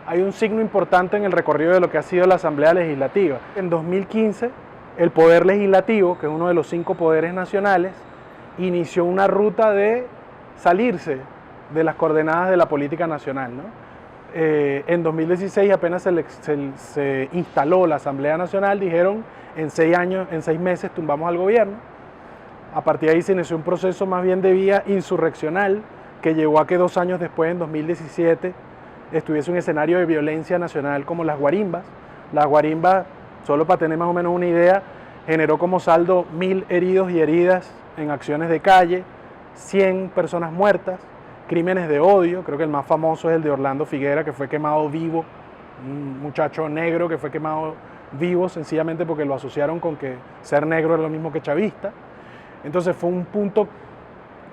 hay un signo importante en el recorrido de lo que ha sido la Asamblea Legislativa. En 2015, el Poder Legislativo, que es uno de los 5 poderes nacionales, inició una ruta de salirse de las coordenadas de la política nacional, ¿no? En 2016, apenas se instaló la Asamblea Nacional, dijeron en 6 meses tumbamos al gobierno. A partir de ahí se inició un proceso más bien de vía insurreccional que llevó a que 2 años después, en 2017, estuviese un escenario de violencia nacional como las guarimbas. Las guarimbas, solo para tener más o menos una idea, generó como saldo 1000 heridos y heridas en acciones de calle, 100 personas muertas, crímenes de odio. Creo que el más famoso es el de Orlando Figuera, que fue quemado vivo, un muchacho negro que fue quemado vivo sencillamente porque lo asociaron con que ser negro era lo mismo que chavista. Entonces fue un punto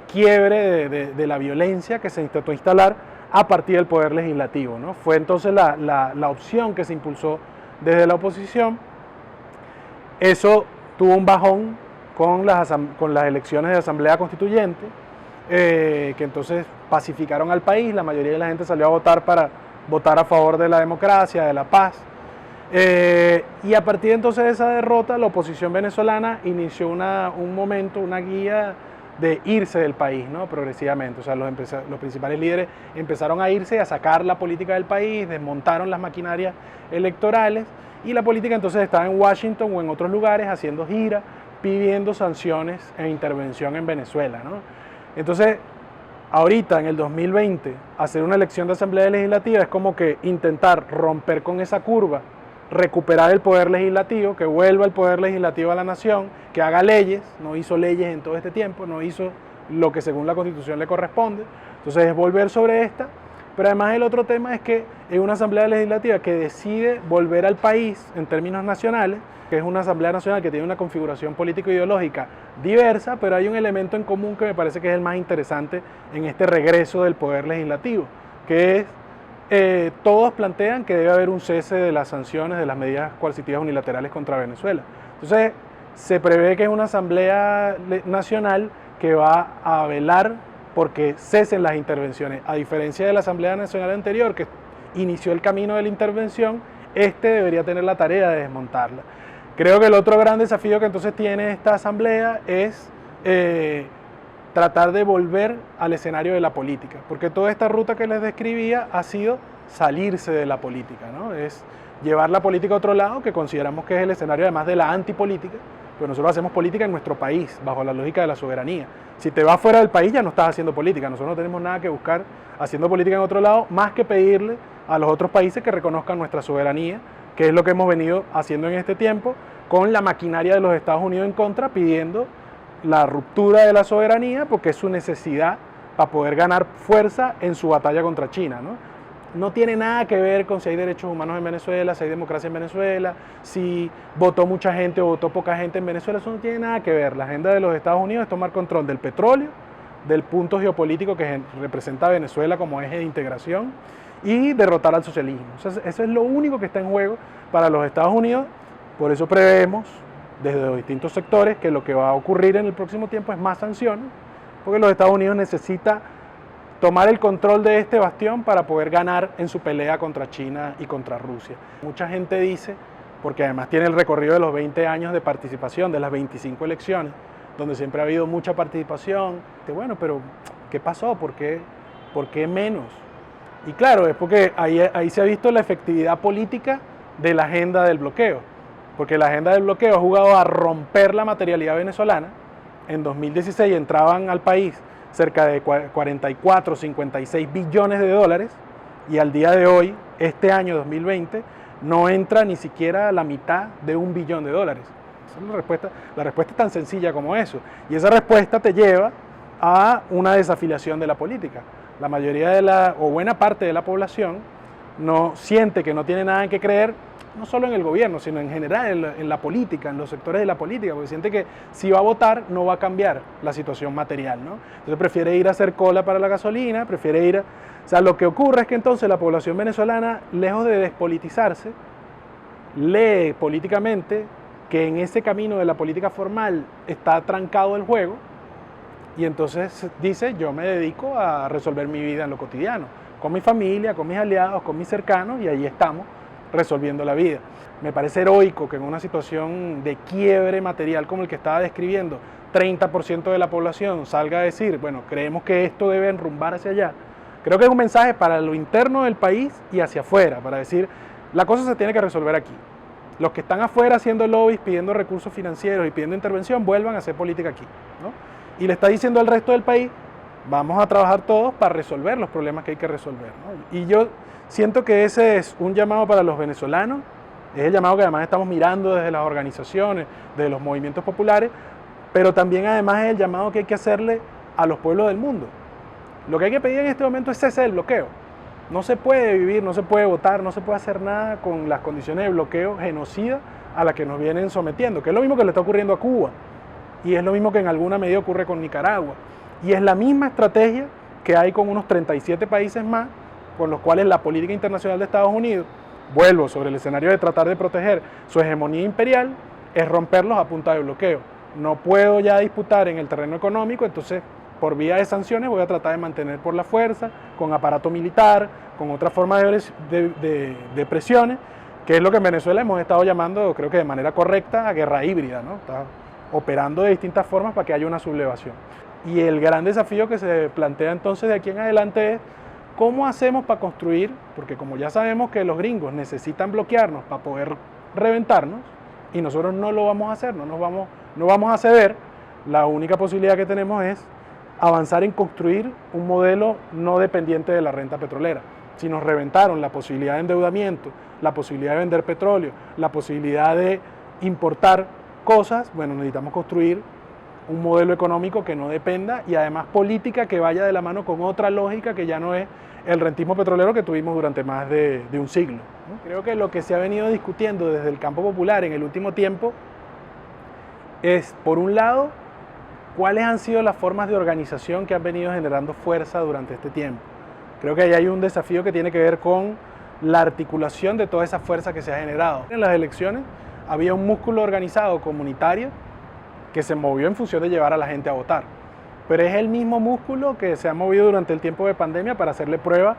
quiebre de la violencia que se intentó instalar a partir del Poder Legislativo, ¿no? Fue entonces la opción que se impulsó desde la oposición. Eso tuvo un bajón con las elecciones de Asamblea Constituyente, que entonces pacificaron al país. La mayoría de la gente salió a votar para votar a favor de la democracia, de la paz. Y a partir entonces de esa derrota, la oposición venezolana inició un momento, una guía de irse del país, ¿no? Progresivamente. O sea, los principales líderes empezaron a irse, a sacar la política del país, desmontaron las maquinarias electorales, y la política entonces estaba en Washington o en otros lugares haciendo giras, pidiendo sanciones e intervención en Venezuela, ¿no? Entonces, ahorita en el 2020, hacer una elección de Asamblea Legislativa es como que intentar romper con esa curva, recuperar el poder legislativo, que vuelva el poder legislativo a la nación, que haga leyes. No hizo leyes en todo este tiempo, no hizo lo que según la Constitución le corresponde. Entonces es volver sobre esta. Pero además el otro tema es que es una Asamblea Legislativa que decide volver al país en términos nacionales, que es una Asamblea Nacional que tiene una configuración político-ideológica diversa, pero hay un elemento en común que me parece que es el más interesante en este regreso del Poder Legislativo, que es todos plantean que debe haber un cese de las sanciones, de las medidas coercitivas unilaterales contra Venezuela. Entonces, se prevé que es una Asamblea Nacional que va a velar porque cesen las intervenciones. A diferencia de la Asamblea Nacional anterior, que inició el camino de la intervención, debería tener la tarea de desmontarla. Creo que el otro gran desafío que entonces tiene esta Asamblea es tratar de volver al escenario de la política, porque toda esta ruta que les describía ha sido salirse de la política, ¿no? Es llevar la política a otro lado, que consideramos que es el escenario además de la antipolítica, pero nosotros hacemos política en nuestro país, bajo la lógica de la soberanía. Si te vas fuera del país ya no estás haciendo política. Nosotros no tenemos nada que buscar haciendo política en otro lado, más que pedirle a los otros países que reconozcan nuestra soberanía, que es lo que hemos venido haciendo en este tiempo, con la maquinaria de los Estados Unidos en contra, pidiendo la ruptura de la soberanía, porque es su necesidad para poder ganar fuerza en su batalla contra China, ¿no? No tiene nada que ver con si hay derechos humanos en Venezuela, si hay democracia en Venezuela, si votó mucha gente o votó poca gente en Venezuela. Eso no tiene nada que ver. La agenda de los Estados Unidos es tomar control del petróleo, del punto geopolítico que representa a Venezuela como eje de integración, y derrotar al socialismo. Eso es lo único que está en juego para los Estados Unidos. Por eso prevemos desde los distintos sectores que lo que va a ocurrir en el próximo tiempo es más sanciones, porque los Estados Unidos necesita tomar el control de este bastión para poder ganar en su pelea contra China y contra Rusia. Mucha gente dice, porque además tiene el recorrido de los 20 años de participación, de las 25 elecciones, donde siempre ha habido mucha participación, que bueno, pero ¿qué pasó? ¿Por qué menos? Y claro, es porque ahí se ha visto la efectividad política de la agenda del bloqueo, porque la agenda del bloqueo ha jugado a romper la materialidad venezolana. En 2016 entraban al país cerca de 44, 56 billones de dólares, y al día de hoy, este año 2020, no entra ni siquiera la mitad de $1 billón. Esa es la respuesta es tan sencilla como eso, y esa respuesta te lleva a una desafiliación de la política. La mayoría o buena parte de la población no siente que no tiene nada en qué creer, no solo en el gobierno, sino en general en la política, en los sectores de la política, porque siente que si va a votar no va a cambiar la situación material, ¿no? Entonces prefiere ir a hacer cola para la gasolina, O sea, lo que ocurre es que entonces la población venezolana, lejos de despolitizarse, lee políticamente que en ese camino de la política formal está trancado el juego, y entonces dice, yo me dedico a resolver mi vida en lo cotidiano. con mi familia, con mis aliados, con mis cercanos, y ahí estamos resolviendo la vida. Me parece heroico que en una situación de quiebre material como el que estaba describiendo, 30% de la población salga a decir, bueno, creemos que esto debe enrumbar hacia allá. Creo que es un mensaje para lo interno del país y hacia afuera, para decir, la cosa se tiene que resolver aquí. Los que están afuera haciendo lobbies, pidiendo recursos financieros y pidiendo intervención, vuelvan a hacer política aquí, ¿no? Y le está diciendo al resto del país, vamos a trabajar todos para resolver los problemas que hay que resolver, ¿no? Y yo siento que ese es un llamado para los venezolanos, es el llamado que además estamos mirando desde las organizaciones, desde los movimientos populares, pero también además es el llamado que hay que hacerle a los pueblos del mundo. Lo que hay que pedir en este momento es cese del bloqueo. No se puede vivir, no se puede votar, no se puede hacer nada con las condiciones de bloqueo genocida a las que nos vienen sometiendo, que es lo mismo que le está ocurriendo a Cuba, y es lo mismo que en alguna medida ocurre con Nicaragua. Y es la misma estrategia que hay con unos 37 países más, con los cuales la política internacional de Estados Unidos, vuelvo sobre el escenario de tratar de proteger su hegemonía imperial, es romperlos a punta de bloqueo. No puedo ya disputar en el terreno económico, entonces por vía de sanciones voy a tratar de mantener por la fuerza, con aparato militar, con otra forma de presiones, que es lo que en Venezuela hemos estado llamando, creo que de manera correcta, a guerra híbrida, ¿no? Está operando de distintas formas para que haya una sublevación. Y el gran desafío que se plantea entonces de aquí en adelante es cómo hacemos para construir, porque como ya sabemos que los gringos necesitan bloquearnos para poder reventarnos, y nosotros no lo vamos a hacer, no vamos a ceder, la única posibilidad que tenemos es avanzar en construir un modelo no dependiente de la renta petrolera. Si nos reventaron la posibilidad de endeudamiento, la posibilidad de vender petróleo, la posibilidad de importar cosas, bueno, necesitamos construir un modelo económico que no dependa y además política que vaya de la mano con otra lógica que ya no es el rentismo petrolero que tuvimos durante más de un siglo, ¿no? Creo que lo que se ha venido discutiendo desde el campo popular en el último tiempo es, por un lado, cuáles han sido las formas de organización que han venido generando fuerza durante este tiempo. Creo que ahí hay un desafío que tiene que ver con la articulación de toda esa fuerza que se ha generado. En las elecciones había un músculo organizado comunitario que se movió en función de llevar a la gente a votar. Pero es el mismo músculo que se ha movido durante el tiempo de pandemia para hacerle prueba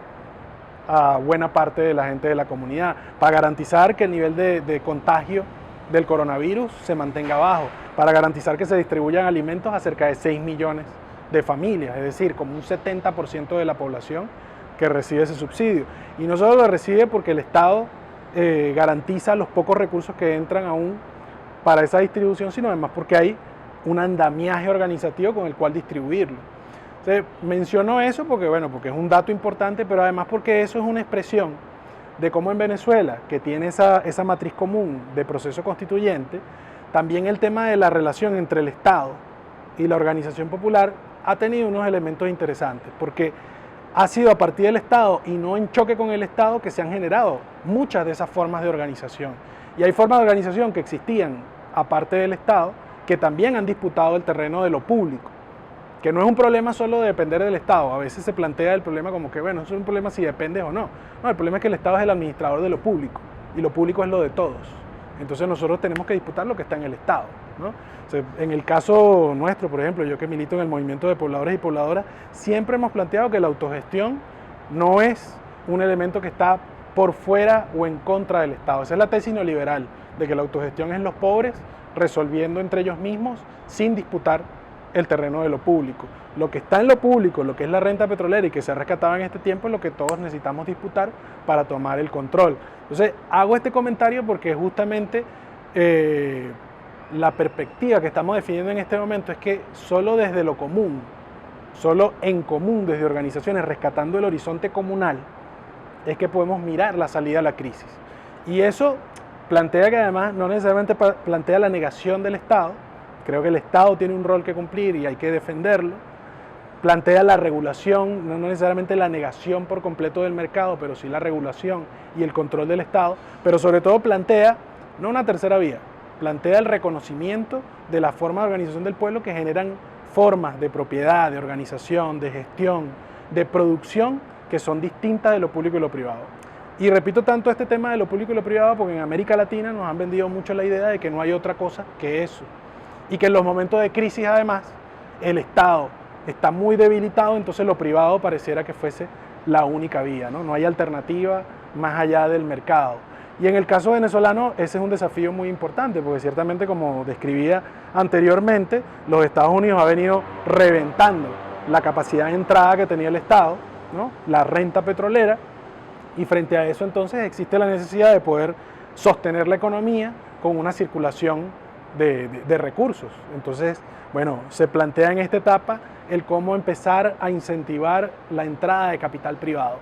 a buena parte de la gente de la comunidad, para garantizar que el nivel de contagio del coronavirus se mantenga bajo, para garantizar que se distribuyan alimentos a cerca de 6 millones de familias, es decir, como un 70% de la población que recibe ese subsidio. Y no solo lo recibe porque el Estado garantiza los pocos recursos que entran aún para esa distribución, sino además porque hay un andamiaje organizativo con el cual distribuirlo. Entonces, menciono eso porque es un dato importante, pero además porque eso es una expresión de cómo en Venezuela, que tiene esa matriz común de proceso constituyente, también el tema de la relación entre el Estado y la organización popular ha tenido unos elementos interesantes, porque ha sido a partir del Estado y no en choque con el Estado que se han generado muchas de esas formas de organización. Y hay formas de organización que existían aparte del Estado, que también han disputado el terreno de lo público, que no es un problema solo de depender del Estado. A veces se plantea el problema como que, bueno, eso es un problema si dependes o no. No, el problema es que el Estado es el administrador de lo público, y lo público es lo de todos. Entonces nosotros tenemos que disputar lo que está en el Estado, ¿no? O sea, en el caso nuestro, por ejemplo, yo que milito en el movimiento de pobladores y pobladoras, siempre hemos planteado que la autogestión no es un elemento que está por fuera o en contra del Estado. Esa es la tesis neoliberal, de que la autogestión es los pobres resolviendo entre ellos mismos sin disputar el terreno de lo público. Lo que está en lo público, lo que es la renta petrolera y que se ha rescatado en este tiempo, es lo que todos necesitamos disputar para tomar el control. Entonces, hago este comentario porque justamente la perspectiva que estamos definiendo en este momento es que solo desde lo común, solo en común, desde organizaciones, rescatando el horizonte comunal, es que podemos mirar la salida a la crisis. Y eso plantea que además no necesariamente plantea la negación del Estado. Creo que el Estado tiene un rol que cumplir y hay que defenderlo. Plantea la regulación, no necesariamente la negación por completo del mercado, pero sí la regulación y el control del Estado. Pero sobre todo plantea, no una tercera vía, plantea el reconocimiento de las formas de organización del pueblo que generan formas de propiedad, de organización, de gestión, de producción que son distintas de lo público y lo privado. Y repito tanto este tema de lo público y lo privado porque en América Latina nos han vendido mucho la idea de que no hay otra cosa que eso. Y que en los momentos de crisis además el Estado está muy debilitado, entonces lo privado pareciera que fuese la única vía, ¿no? No hay alternativa más allá del mercado. Y en el caso venezolano ese es un desafío muy importante, porque ciertamente, como describía anteriormente, los Estados Unidos ha venido reventando la capacidad de entrada que tenía el Estado, ¿no? La renta petrolera, y frente a eso entonces existe la necesidad de poder sostener la economía con una circulación de recursos. Entonces, bueno, se plantea en esta etapa el cómo empezar a incentivar la entrada de capital privado.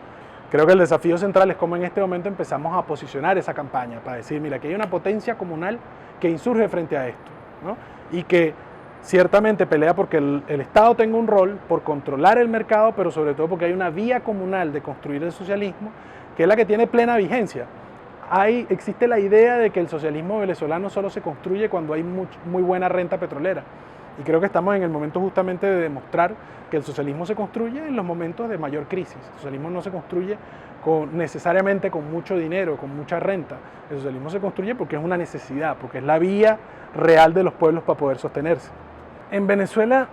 Creo que el desafío central es cómo en este momento empezamos a posicionar esa campaña para decir, mira, aquí hay una potencia comunal que insurge frente a esto, ¿no? Y que ciertamente pelea porque el Estado tenga un rol por controlar el mercado, pero sobre todo porque hay una vía comunal de construir el socialismo que es la que tiene plena vigencia. Existe la idea de que el socialismo venezolano solo se construye cuando hay muy buena renta petrolera. Y creo que estamos en el momento justamente de demostrar que el socialismo se construye en los momentos de mayor crisis. El socialismo no se construye necesariamente con mucho dinero, con mucha renta. El socialismo se construye porque es una necesidad, porque es la vía real de los pueblos para poder sostenerse. En Venezuela,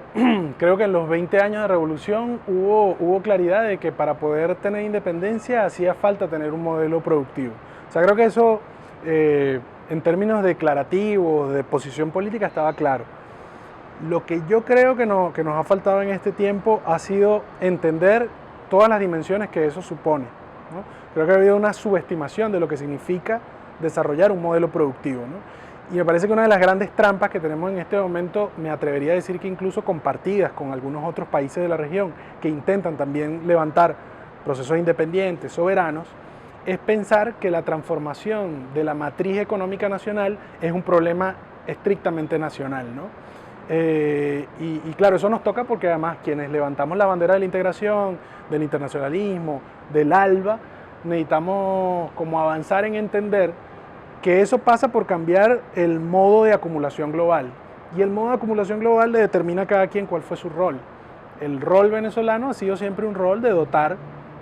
creo que en los 20 años de revolución hubo claridad de que para poder tener independencia hacía falta tener un modelo productivo. O sea, creo que eso, en términos declarativos, de posición política, estaba claro. Lo que yo creo que nos ha faltado en este tiempo ha sido entender todas las dimensiones que eso supone, ¿no? Creo que ha habido una subestimación de lo que significa desarrollar un modelo productivo, ¿no? Y me parece que una de las grandes trampas que tenemos en este momento, me atrevería a decir que incluso compartidas con algunos otros países de la región que intentan también levantar procesos independientes, soberanos, es pensar que la transformación de la matriz económica nacional es un problema estrictamente nacional, ¿no? Y claro, eso nos toca porque además quienes levantamos la bandera de la integración, del internacionalismo, del ALBA, necesitamos como avanzar en entender que eso pasa por cambiar el modo de acumulación global. Y el modo de acumulación global le determina a cada quien cuál fue su rol. El rol venezolano ha sido siempre un rol de dotar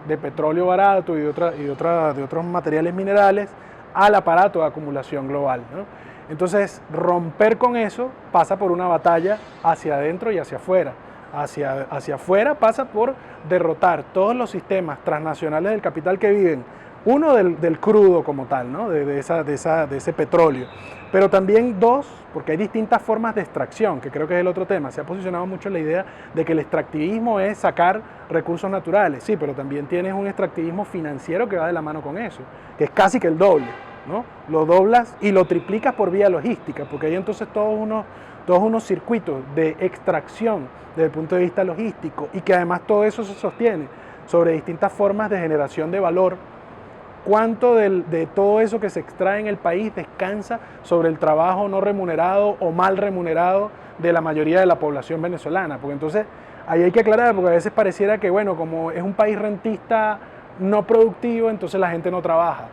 de petróleo barato y de otros materiales minerales al aparato de acumulación global, ¿no? Entonces, romper con eso pasa por una batalla hacia adentro y hacia afuera. Hacia afuera pasa por derrotar todos los sistemas transnacionales del capital que viven. Uno, del crudo como tal, ¿no? de ese petróleo. Pero también dos, porque hay distintas formas de extracción, que creo que es el otro tema. Se ha posicionado mucho la idea de que el extractivismo es sacar recursos naturales. Sí, pero también tienes un extractivismo financiero que va de la mano con eso, que es casi que el doble, ¿no? Lo doblas y lo triplicas por vía logística, porque hay entonces todos unos circuitos de extracción desde el punto de vista logístico, y que además todo eso se sostiene sobre distintas formas de generación de valor. ¿Cuánto de todo eso que se extrae en el país descansa sobre el trabajo no remunerado o mal remunerado de la mayoría de la población venezolana? Porque entonces ahí hay que aclarar, porque a veces pareciera que, bueno, como es un país rentista no productivo, entonces la gente no trabaja.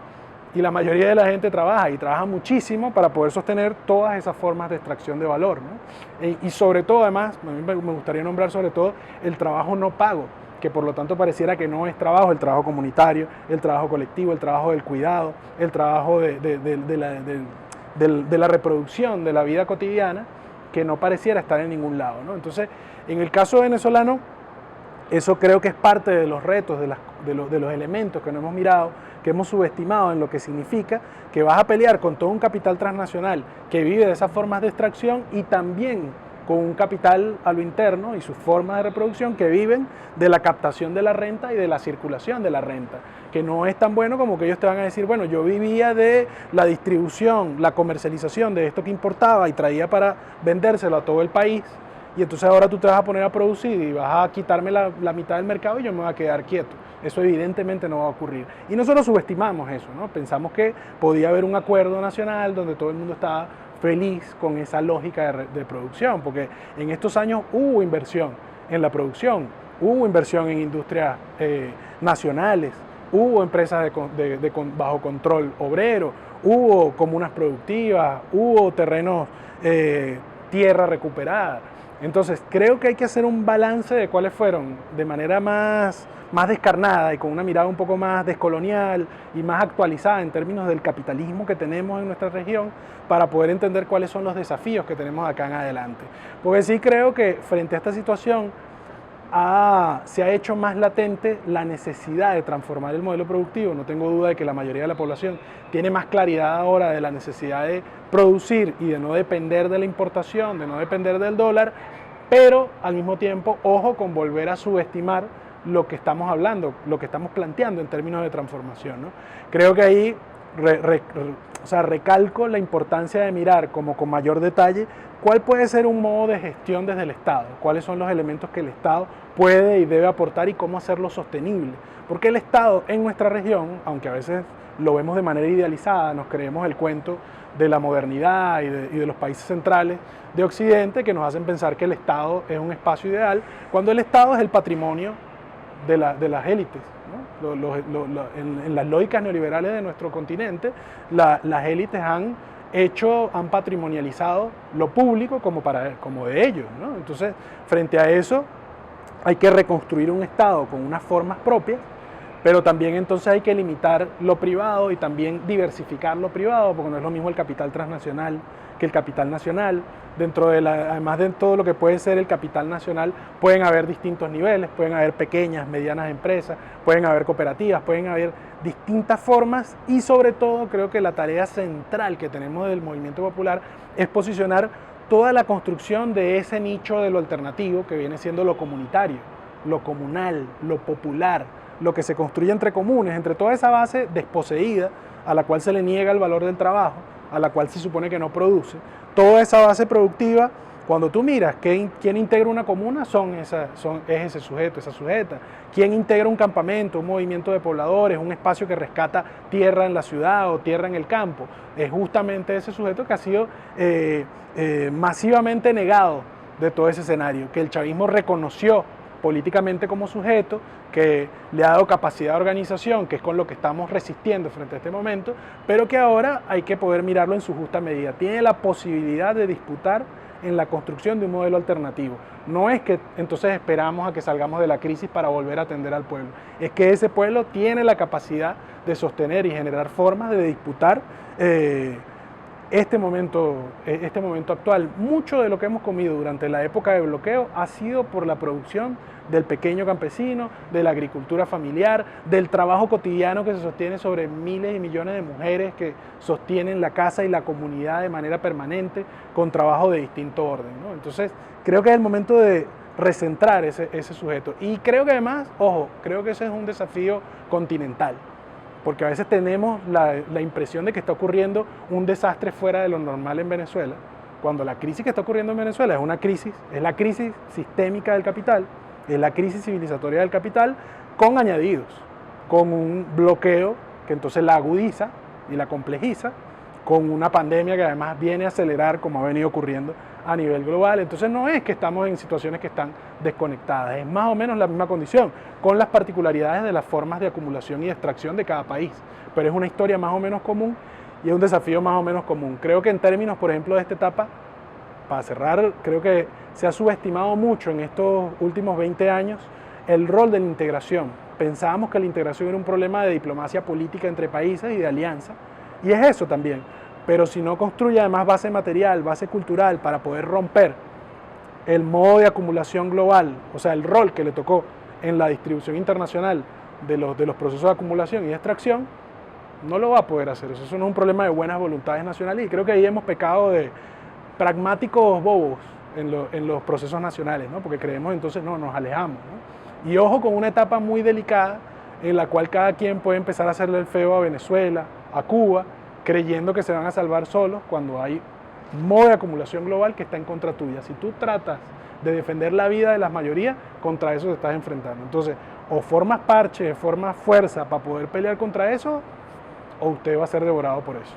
Y la mayoría de la gente trabaja, y trabaja muchísimo para poder sostener todas esas formas de extracción de valor, ¿no? Y sobre todo, además, a mí me gustaría nombrar sobre todo el trabajo no pago, que por lo tanto pareciera que no es trabajo, el trabajo comunitario, el trabajo colectivo, el trabajo del cuidado, el trabajo de la reproducción de la vida cotidiana, que no pareciera estar en ningún lado, ¿no? Entonces, en el caso venezolano, eso creo que es parte de los retos, de los elementos que no hemos mirado, que hemos subestimado en lo que significa que vas a pelear con todo un capital transnacional que vive de esas formas de extracción, y también con un capital a lo interno y sus formas de reproducción que viven de la captación de la renta y de la circulación de la renta, que no es tan bueno como que ellos te van a decir, bueno, yo vivía de la distribución, la comercialización de esto que importaba y traía para vendérselo a todo el país, y entonces ahora tú te vas a poner a producir y vas a quitarme la mitad del mercado y yo me voy a quedar quieto. Eso evidentemente no va a ocurrir. Y nosotros subestimamos eso, ¿no? Pensamos que podía haber un acuerdo nacional donde todo el mundo estaba feliz con esa lógica de producción, porque en estos años hubo inversión en la producción, hubo inversión en industrias nacionales, hubo empresas bajo control obrero, hubo comunas productivas, hubo terrenos, tierra recuperada. Entonces creo que hay que hacer un balance de cuáles fueron, de manera más descarnada y con una mirada un poco más descolonial y más actualizada en términos del capitalismo que tenemos en nuestra región, para poder entender cuáles son los desafíos que tenemos acá en adelante. Porque sí creo que frente a esta situación se ha hecho más latente la necesidad de transformar el modelo productivo. No tengo duda de que la mayoría de la población tiene más claridad ahora de la necesidad de producir y de no depender de la importación, de no depender del dólar, pero al mismo tiempo, ojo con volver a subestimar lo que estamos hablando, lo que estamos planteando en términos de transformación, ¿no? Creo que ahí recalco la importancia de mirar como con mayor detalle cuál puede ser un modo de gestión desde el Estado, cuáles son los elementos que el Estado puede y debe aportar y cómo hacerlo sostenible. Porque el Estado en nuestra región, aunque a veces lo vemos de manera idealizada, nos creemos el cuento de la modernidad y de los países centrales de Occidente que nos hacen pensar que el Estado es un espacio ideal, cuando el Estado es el patrimonio de las élites, ¿no? En las lógicas neoliberales de nuestro continente, las élites han patrimonializado lo público como de ellos, ¿no? Entonces, frente a eso, hay que reconstruir un Estado con unas formas propias, pero también entonces hay que limitar lo privado y también diversificar lo privado, porque no es lo mismo el capital transnacional que el capital nacional. Además de todo lo que puede ser el capital nacional, pueden haber distintos niveles, pueden haber pequeñas, medianas empresas, pueden haber cooperativas, pueden haber distintas formas y sobre todo creo que la tarea central que tenemos del movimiento popular es posicionar toda la construcción de ese nicho de lo alternativo que viene siendo lo comunitario, lo comunal, lo popular, lo que se construye entre comunes, entre toda esa base desposeída a la cual se le niega el valor del trabajo, a la cual se supone que no produce. Toda esa base productiva, cuando tú miras quién integra una comuna, es ese sujeto, esa sujeta. Quién integra un campamento, un movimiento de pobladores, un espacio que rescata tierra en la ciudad o tierra en el campo. Es justamente ese sujeto que ha sido masivamente negado de todo ese escenario, que el chavismo reconoció políticamente como sujeto, que le ha dado capacidad de organización, que es con lo que estamos resistiendo frente a este momento, pero que ahora hay que poder mirarlo en su justa medida. Tiene la posibilidad de disputar en la construcción de un modelo alternativo. No es que entonces esperamos a que salgamos de la crisis para volver a atender al pueblo. Es que ese pueblo tiene la capacidad de sostener y generar formas de disputar este momento actual. Mucho de lo que hemos comido durante la época de bloqueo ha sido por la producción del pequeño campesino, de la agricultura familiar, del trabajo cotidiano que se sostiene sobre miles y millones de mujeres que sostienen la casa y la comunidad de manera permanente con trabajo de distinto orden, ¿no? Entonces, creo que es el momento de recentrar ese sujeto. Y creo que además, ojo, creo que ese es un desafío continental, porque a veces tenemos la impresión de que está ocurriendo un desastre fuera de lo normal en Venezuela, cuando la crisis que está ocurriendo en Venezuela es la crisis sistémica del capital, es la crisis civilizatoria del capital, con añadidos, con un bloqueo que entonces la agudiza y la complejiza, con una pandemia que además viene a acelerar como ha venido ocurriendo a nivel global. Entonces no es que estamos en situaciones que están desconectadas, es más o menos la misma condición, con las particularidades de las formas de acumulación y extracción de cada país, pero es una historia más o menos común y es un desafío más o menos común. Creo que en términos, por ejemplo, de esta etapa, para cerrar, creo que se ha subestimado mucho en estos últimos 20 años el rol de la integración. Pensábamos que la integración era un problema de diplomacia política entre países y de alianza, y es eso también. Pero si no construye además base material, base cultural para poder romper el modo de acumulación global, o sea, el rol que le tocó en la distribución internacional de los procesos de acumulación y de extracción, no lo va a poder hacer. Eso no es un problema de buenas voluntades nacionales y creo que ahí hemos pecado de pragmáticos bobos en los procesos nacionales, ¿no? Porque creemos entonces, no, nos alejamos, ¿no? Y ojo con una etapa muy delicada en la cual cada quien puede empezar a hacerle el feo a Venezuela, a Cuba, creyendo que se van a salvar solos cuando hay un modo de acumulación global que está en contra tuya. Si tú tratas de defender la vida de las mayorías, contra eso te estás enfrentando. Entonces, o formas parche, formas fuerza para poder pelear contra eso, o usted va a ser devorado por eso.